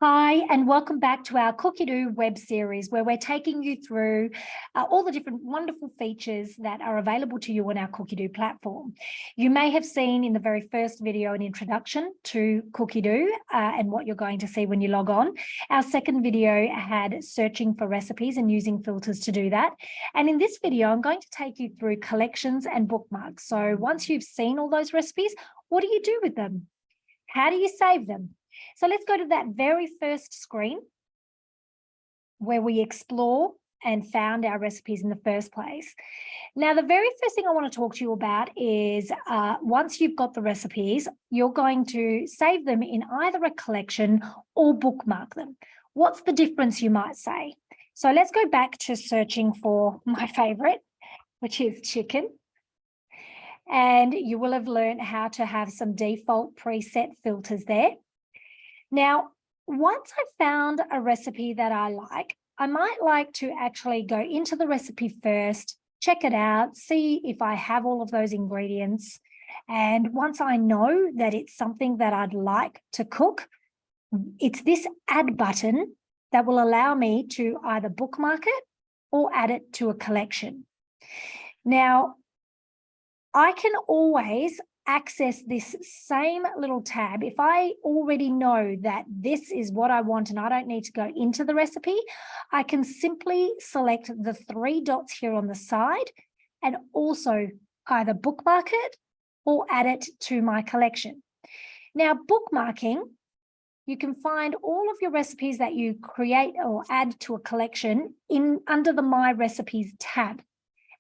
Hi, and welcome back to our Cookidoo web series, where we're taking you through all the different wonderful features that are available to you on our Cookidoo platform. You may have seen in the very first video an introduction to Cookidoo and what you're going to see when you log on. Our second video had searching for recipes and using filters to do that. And in this video, I'm going to take you through collections and bookmarks. So once you've seen all those recipes, what do you do with them? How do you save them? So let's go to that very first screen where we explore and found our recipes in the first place. Now, the very first thing I want to talk to you about is once you've got the recipes, you're going to save them in either a collection or bookmark them. What's the difference, you might say? So let's go back to searching for my favorite, which is chicken. And you will have learned how to have some default preset filters there. Now, once I've found a recipe that I like, I might like to actually go into the recipe first, check it out, see if I have all of those ingredients. And once I know that it's something that I'd like to cook, it's this add button that will allow me to either bookmark it or add it to a collection. Now, I can always access this same little tab. If I already know that this is what I want and I don't need to go into the recipe, I can simply select the three dots here on the side and also either bookmark it or add it to my collection. Now, bookmarking, you can find all of your recipes that you create or add to a collection under the My Recipes tab.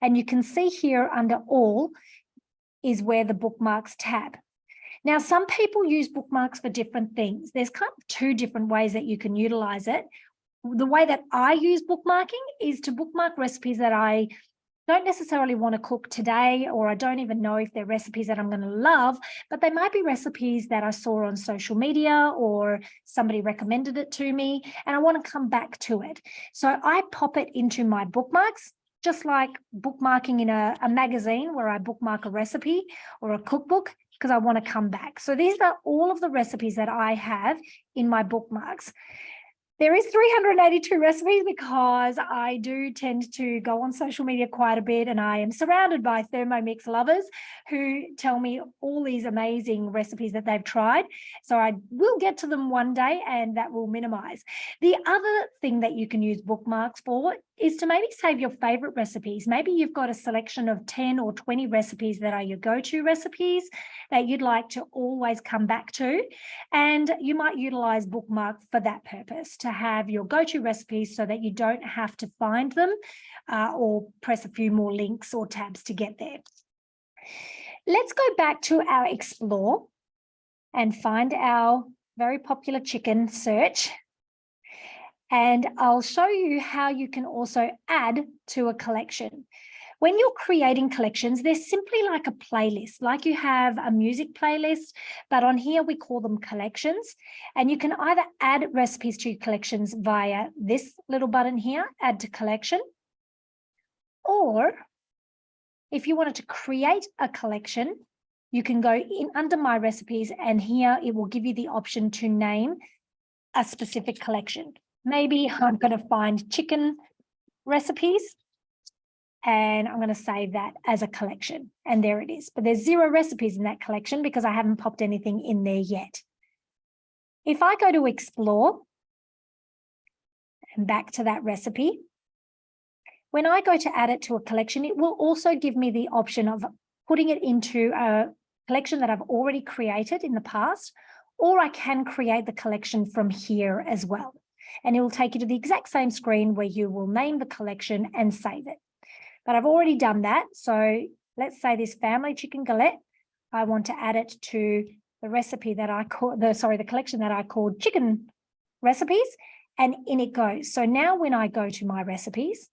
And you can see here under All is where the bookmarks tab. Now, some people use bookmarks for different things. There's kind of two different ways that you can utilize it. The way that I use bookmarking is to bookmark recipes that I don't necessarily want to cook today, or I don't even know if they're recipes that I'm going to love, but they might be recipes that I saw on social media or somebody recommended it to me and I want to come back to it. So I pop it into my bookmarks, just like bookmarking in a magazine where I bookmark a recipe or a cookbook because I want to come back. So these are all of the recipes that I have in my bookmarks. There is 382 recipes because I do tend to go on social media quite a bit and I am surrounded by Thermomix lovers who tell me all these amazing recipes that they've tried. So I will get to them one day and that will minimize. The other thing that you can use bookmarks for is to maybe save your favorite recipes. Maybe you've got a selection of 10 or 20 recipes that are your go-to recipes that you'd like to always come back to. And you might utilize bookmarks for that purpose, to have your go-to recipes so that you don't have to find them or press a few more links or tabs to get there. Let's go back to our Explore and find our very popular chicken search. And I'll show you how you can also add to a collection. When you're creating collections, they're simply like a playlist, like you have a music playlist, but on here we call them collections. And you can either add recipes to your collections via this little button here, add to collection, or if you wanted to create a collection, you can go in under My Recipes and here it will give you the option to name a specific collection. Maybe I'm going to find chicken recipes and I'm going to save that as a collection. And there it is. But there's 0 recipes in that collection because I haven't popped anything in there yet. If I go to Explore and back to that recipe, when I go to add it to a collection, it will also give me the option of putting it into a collection that I've already created in the past, or I can create the collection from here as well. And it will take you to the exact same screen where you will name the collection and save it. But I've already done that. So let's say this family chicken galette, I want to add it to the recipe that I call the collection that I called chicken recipes, and in it goes. So now when I go to My Recipes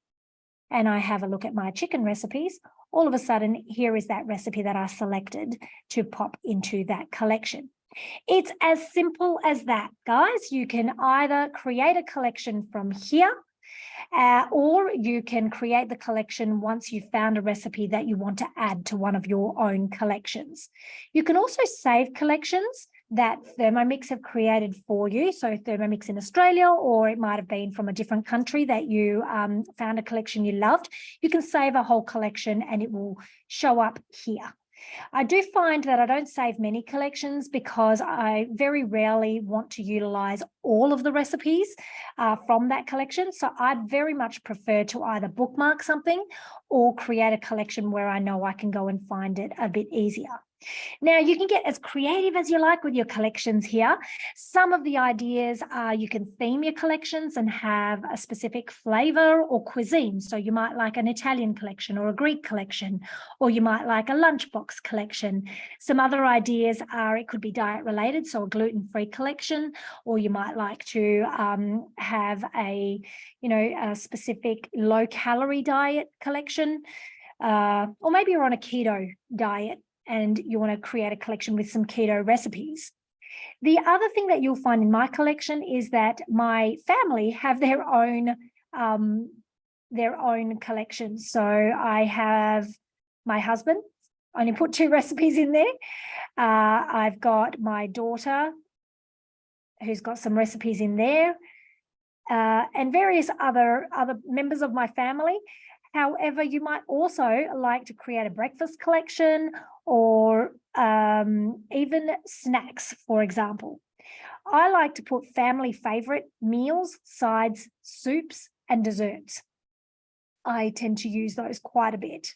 and I have a look at my chicken recipes, all of a sudden here is that recipe that I selected to pop into that collection. It's as simple as that, guys. You can either create a collection from here or you can create the collection once you've found a recipe that you want to add to one of your own collections. You can also save collections that Thermomix have created for you. So Thermomix in Australia, or it might have been from a different country that you found a collection you loved. You can save a whole collection and it will show up here. I do find that I don't save many collections because I very rarely want to utilize all of the recipes from that collection. So I'd very much prefer to either bookmark something or create a collection where I know I can go and find it a bit easier. Now, you can get as creative as you like with your collections here. Some of the ideas are you can theme your collections and have a specific flavor or cuisine. So you might like an Italian collection or a Greek collection, or you might like a lunchbox collection. Some other ideas are it could be diet related, so a gluten-free collection, or you might like to have a specific low-calorie diet collection, or maybe you're on a keto diet and you want to create a collection with some keto recipes. The other thing that you'll find in my collection is that my family have their own collections. So I have my husband, only put 2 recipes in there. I've got my daughter, who's got some recipes in there, and various other members of my family. However, you might also like to create a breakfast collection or even snacks, for example. I like to put family favorite meals, sides, soups, and desserts. I tend to use those quite a bit.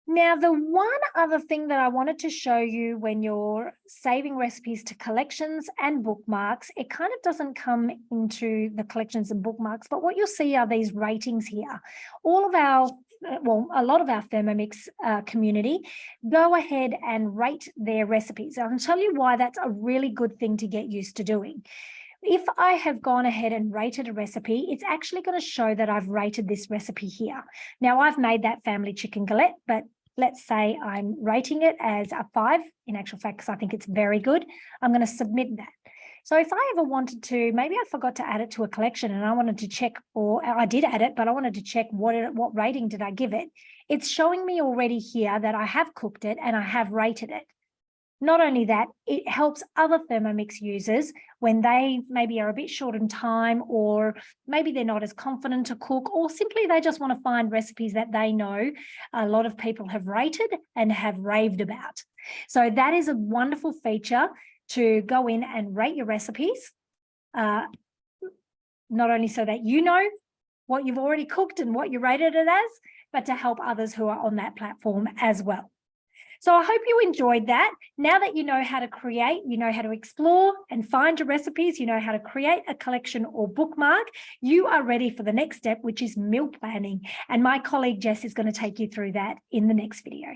Now, the one other thing that I wanted to show you when you're saving recipes to collections and bookmarks, it kind of doesn't come into the collections and bookmarks, but what you'll see are these ratings here. All of our, well, a lot of our Thermomix community go ahead and rate their recipes. I'll tell you why that's a really good thing to get used to doing. If I have gone ahead and rated a recipe, it's actually going to show that I've rated this recipe here. Now, I've made that family chicken galette, but let's say I'm rating it as a 5, in actual fact, because I think it's very good. I'm going to submit that. So if I ever wanted to, maybe I forgot to add it to a collection and I wanted to check, or I did add it, but I wanted to check what rating did I give it. It's showing me already here that I have cooked it and I have rated it. Not only that, it helps other Thermomix users when they maybe are a bit short in time, or maybe they're not as confident to cook, or simply they just want to find recipes that they know a lot of people have rated and have raved about. So that is a wonderful feature to go in and rate your recipes, not only so that you know what you've already cooked and what you rated it as, but to help others who are on that platform as well. So I hope you enjoyed that. Now that you know how to create, you know how to explore and find your recipes, you know how to create a collection or bookmark, you are ready for the next step, which is meal planning. And my colleague Jess is going to take you through that in the next video.